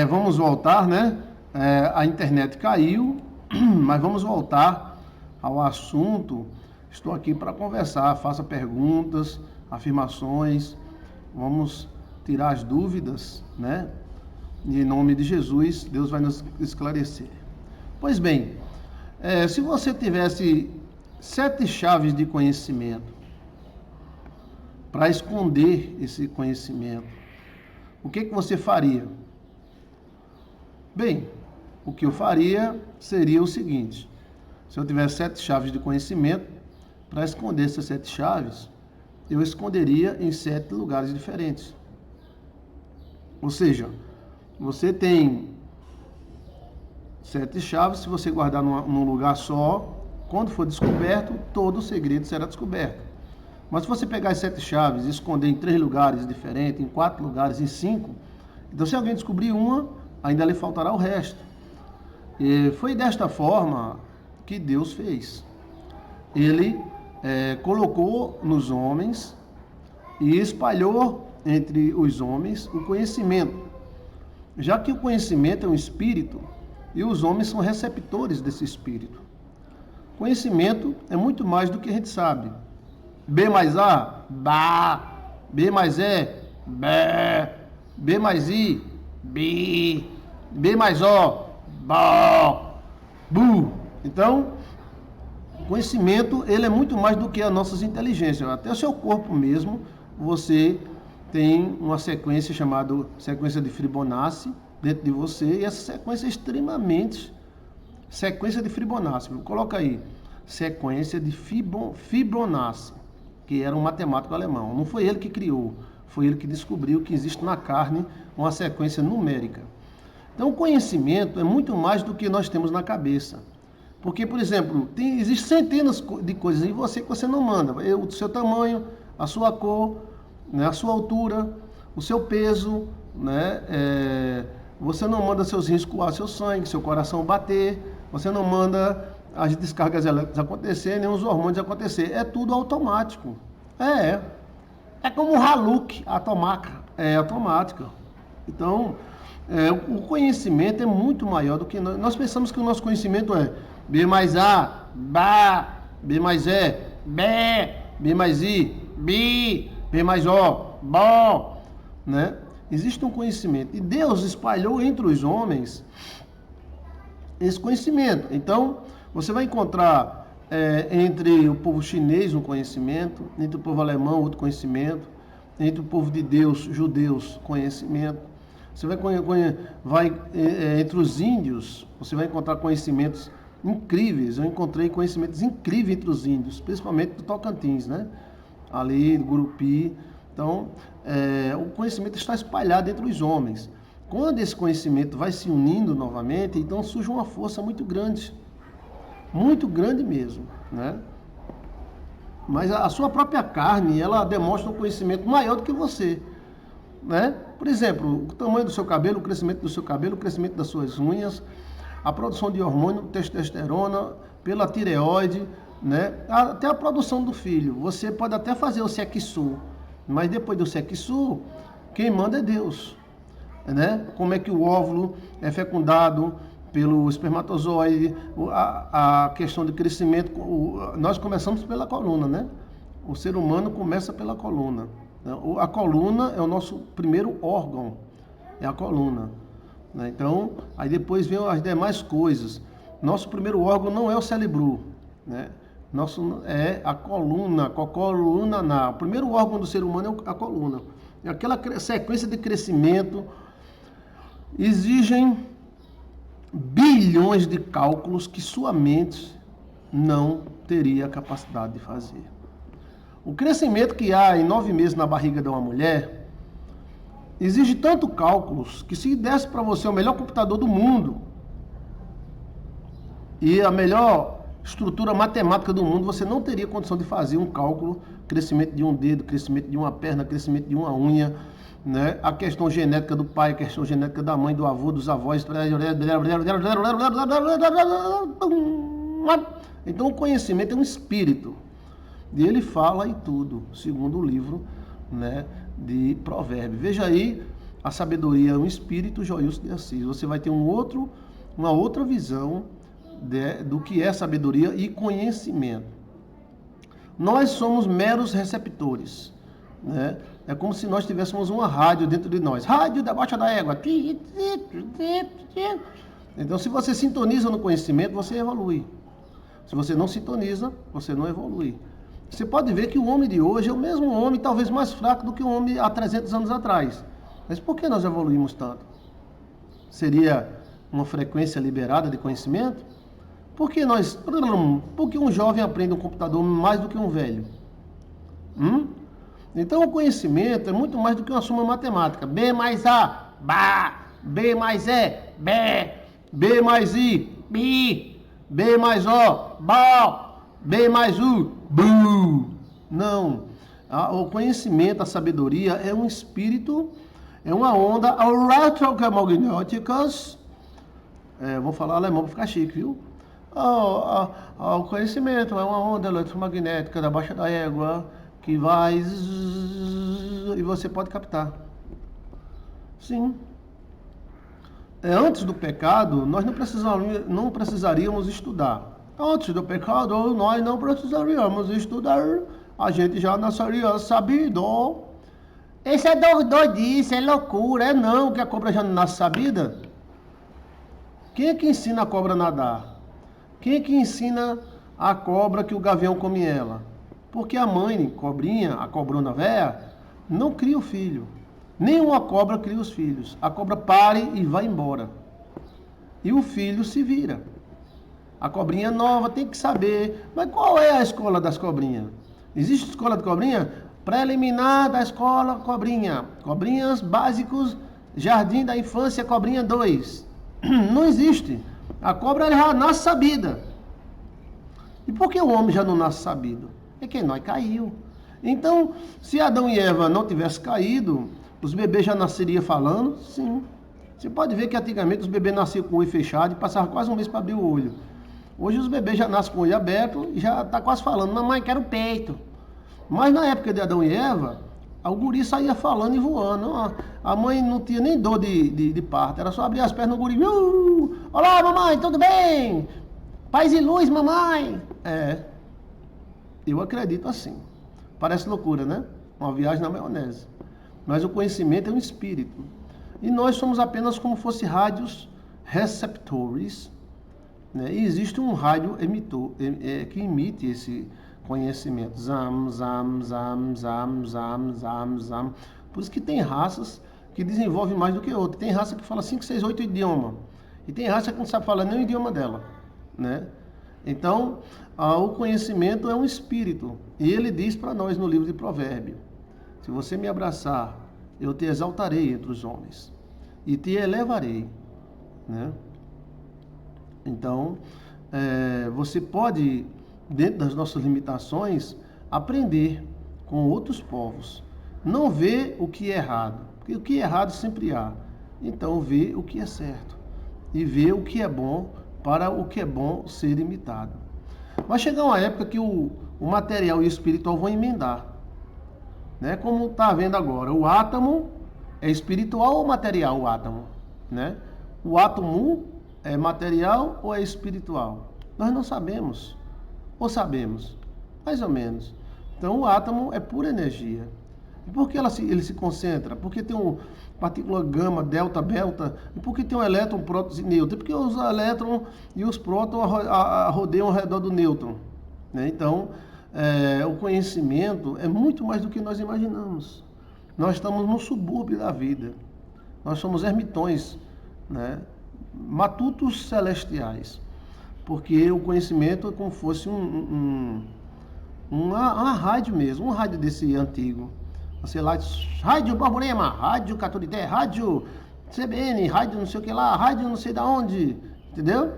Vamos voltar, né? A internet caiu, mas vamos voltar ao assunto. Estou aqui para conversar. Faça perguntas, afirmações. Vamos tirar as dúvidas, né? E em nome de Jesus, Deus vai nos esclarecer. Pois bem, se você tivesse 7 chaves de conhecimento para esconder esse conhecimento, o que você faria? Bem, o que eu faria seria o seguinte: se eu tivesse 7 chaves de conhecimento, para esconder essas 7 chaves, eu esconderia em 7 lugares diferentes. Ou seja, você tem 7 chaves, se você guardar num lugar só, quando for descoberto, todo o segredo será descoberto. Mas se você pegar as 7 chaves e esconder em 3 lugares diferentes, em 4 lugares, em 5, então se alguém descobrir uma, ainda lhe faltará o resto. E foi desta forma que Deus fez. Ele colocou nos homens e espalhou entre os homens o conhecimento. Já que o conhecimento é um espírito e os homens são receptores desse espírito. Conhecimento é muito mais do que a gente sabe. B mais A, Bá. B mais E, Bé. B mais I, Bi. B mais O, Bó. Bu. Então, o conhecimento ele é muito mais do que as nossas inteligências. Até o seu corpo mesmo, você tem uma sequência chamada sequência de Fibonacci dentro de você, e essa sequência é extremamente sequência de Fibonacci. Coloca aí, sequência de Fibonacci, que era um matemático alemão. Não foi ele que criou, foi ele que descobriu que existe na carne uma sequência numérica. Então, o conhecimento é muito mais do que nós temos na cabeça. Porque, por exemplo, existem centenas de coisas em você que você não manda. O seu tamanho, a sua cor, né, a sua altura, o seu peso, né, você não manda seus rins coar seu sangue, seu coração bater, você não manda as descargas elétricas acontecer, nem os hormônios acontecer. É tudo automático. É como um Hilux automática. Então, o conhecimento é muito maior do que nós pensamos que o nosso conhecimento é B mais A, Bá, B mais E, Bé, B mais I, Bi, B mais O, Bó, né? Existe um conhecimento. E Deus espalhou entre os homens esse conhecimento. Então, você vai encontrar entre o povo chinês um conhecimento, entre o povo alemão outro conhecimento, entre o povo de Deus, judeus, conhecimento. Você vai entre os índios, você vai encontrar conhecimentos incríveis. Eu encontrei conhecimentos incríveis entre os índios, principalmente do Tocantins, né? Ali, do Gurupi. Então, o conhecimento está espalhado entre os homens. Quando esse conhecimento vai se unindo novamente, então surge uma força muito grande mesmo, né? Mas a sua própria carne, ela demonstra um conhecimento maior do que você, né? Por exemplo, o tamanho do seu cabelo, o crescimento do seu cabelo, o crescimento das suas unhas, a produção de hormônio, testosterona, pela tireoide, né? Até a produção do filho. Você pode até fazer o sexo, mas depois do sexo, quem manda é Deus, né? Como é que o óvulo é fecundado pelo espermatozoide, a questão de crescimento. Nós começamos pela coluna, né? O ser humano começa pela coluna. A coluna é o nosso primeiro órgão, é a coluna, né? Então, aí depois vem as demais coisas. Nosso primeiro órgão não é o cérebro, né? Nosso é a coluna, o primeiro órgão do ser humano é a coluna. Aquela sequência de crescimento exigem bilhões de cálculos que sua mente não teria a capacidade de fazer. O crescimento que há em 9 meses na barriga de uma mulher exige tanto cálculos que se desse para você o melhor computador do mundo e a melhor estrutura matemática do mundo, você não teria condição de fazer um cálculo, crescimento de um dedo, crescimento de uma perna, crescimento de uma unha, né? A questão genética do pai, a questão genética da mãe, do avô, dos avós. Então o conhecimento é um espírito. E ele fala em tudo, segundo o livro, né, de Provérbios. Veja aí A sabedoria é um espírito, Joilson de Assis. Você vai ter uma outra visão do que é sabedoria e conhecimento. Nós somos meros receptores, né? É como se nós tivéssemos uma rádio dentro de nós. Rádio debaixo da égua. Então, se você sintoniza no conhecimento, você evolui. Se você não sintoniza, você não evolui. Você pode ver que o homem de hoje é o mesmo homem, talvez mais fraco do que o homem há 300 anos atrás. Mas por que nós evoluímos tanto? Seria uma frequência liberada de conhecimento? Por que um jovem aprende um computador mais do que um velho? Então o conhecimento é muito mais do que uma soma matemática. B mais A, Bá. B mais E, Bé. B mais I, Bi. B mais O, Bó. B mais U, Bu. Não. O conhecimento, a sabedoria é um espírito, é uma onda eletromagnéticas. Vou falar alemão para ficar chique, viu? O conhecimento é uma onda eletromagnética da baixa da égua que vai e você pode captar. Sim. Antes do pecado, nós não precisaríamos estudar. Antes do pecado, nós não precisaríamos estudar. A gente já nasceria sabido. Isso é doidice, é loucura. É não que a cobra já não nasce sabida. Quem é que ensina a cobra a nadar? Quem é que ensina a cobra que o gavião come ela? Porque a mãe, cobrinha, a cobrona véia, não cria o filho. Nenhuma cobra cria os filhos. A cobra pare e vai embora. E o filho se vira. A cobrinha nova tem que saber. Mas qual é a escola das cobrinhas? Existe escola de cobrinha? Preliminar da escola cobrinha. Cobrinhas básicos, jardim da infância, cobrinha 2. Não existe. A cobra já nasce sabida. E por que o homem já não nasce sabido? É que nós caiu. Então, se Adão e Eva não tivessem caído, os bebês já nasceriam falando? Sim. Você pode ver que antigamente os bebês nasciam com o olho fechado e passavam quase um mês para abrir o olho. Hoje os bebês já nascem com o olho aberto e já está quase falando, mamãe, quero peito. Mas na época de Adão e Eva, o guri saía falando e voando. A mãe não tinha nem dor de parto, era só abrir as pernas no guri. Olá, mamãe, tudo bem? Paz e luz, mamãe. Eu acredito assim. Parece loucura, né? Uma viagem na maionese. Mas o conhecimento é um espírito. E nós somos apenas como fosse rádios receptores, né? E existe um rádio emitor, que emite esse conhecimento. Zam, zam, zam, zam, zam, zam, zam. Por isso que tem raças que desenvolvem mais do que outras. Tem raça que fala 5, 6, 8 idiomas. E tem raça que não sabe falar nem o idioma dela, né? Então, o conhecimento é um espírito. E ele diz para nós no livro de Provérbios: se você me abraçar, eu te exaltarei entre os homens e te elevarei, né? Então, você pode, dentro das nossas limitações, aprender com outros povos. Não ver o que é errado, porque o que é errado sempre há. Então, ver o que é certo e ver o que é bom para o que é bom ser imitado. Vai chegar uma época que o material e o espiritual vão emendar, né? Como está vendo agora, o átomo é espiritual ou material? O átomo, né? O átomo é material ou é espiritual? Nós não sabemos, ou sabemos, mais ou menos. Então o átomo é pura energia. E por que ele se concentra? Porque tem uma partícula gama, delta, beta. E por que tem um elétron, prótons e nêutrons? Porque os elétrons e os prótons rodeiam ao redor do nêutron, né? Então, o conhecimento é muito mais do que nós imaginamos. Nós estamos no subúrbio da vida. Nós somos ermitões, né? Matutos celestiais. Porque o conhecimento é como se fosse uma rádio mesmo, um rádio desse antigo. Sei lá, rádio Borborema, rádio Caturité, rádio CBN, rádio não sei o que lá, rádio não sei da onde, entendeu?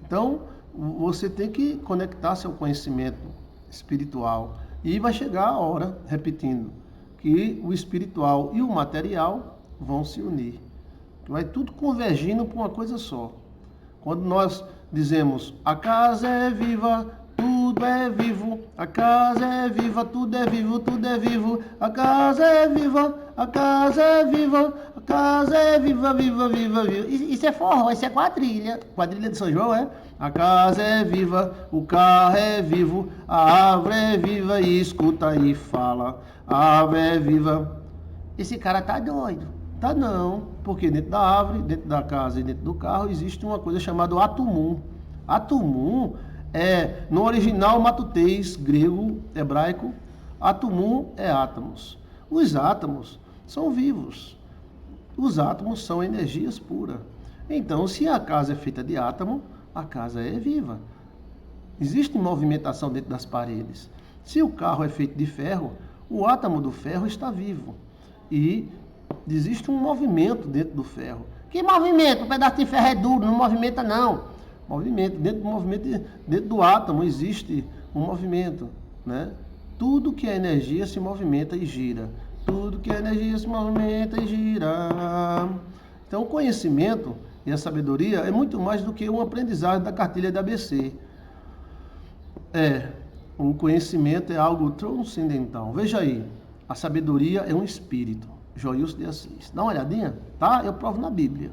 Então, você tem que conectar seu conhecimento espiritual. E vai chegar a hora, repetindo, que o espiritual e o material vão se unir. Vai tudo convergindo para uma coisa só. Quando nós dizemos, a casa é viva, tudo é vivo, a casa é viva, tudo é vivo, tudo é vivo, a casa é viva, a casa é viva, casa é viva, viva, viva, viva. Isso é forró, isso é quadrilha. Quadrilha de São João, é? A casa é viva, o carro é vivo, a árvore é viva e escuta e fala. A árvore é viva. Esse cara tá doido. Tá não, porque dentro da árvore, dentro da casa e dentro do carro existe uma coisa chamada atumum. Atumum é, no original matutês, grego, hebraico, atumum é átomos. Os átomos são vivos. Os átomos são energias puras. Então, se a casa é feita de átomo, a casa é viva. Existe movimentação dentro das paredes. Se o carro é feito de ferro, o átomo do ferro está vivo. E existe um movimento dentro do ferro. Que movimento? Um pedaço de ferro é duro, não movimenta não. Movimento, dentro do átomo existe um movimento, né? Tudo que é energia se movimenta e gira. Tudo que é energia se movimenta e gira. Então, o conhecimento e a sabedoria é muito mais do que um aprendizado da cartilha da ABC. O conhecimento é algo transcendental. Veja aí, a sabedoria é um espírito. Joilson de Assis. Dá uma olhadinha, tá? Eu provo na Bíblia.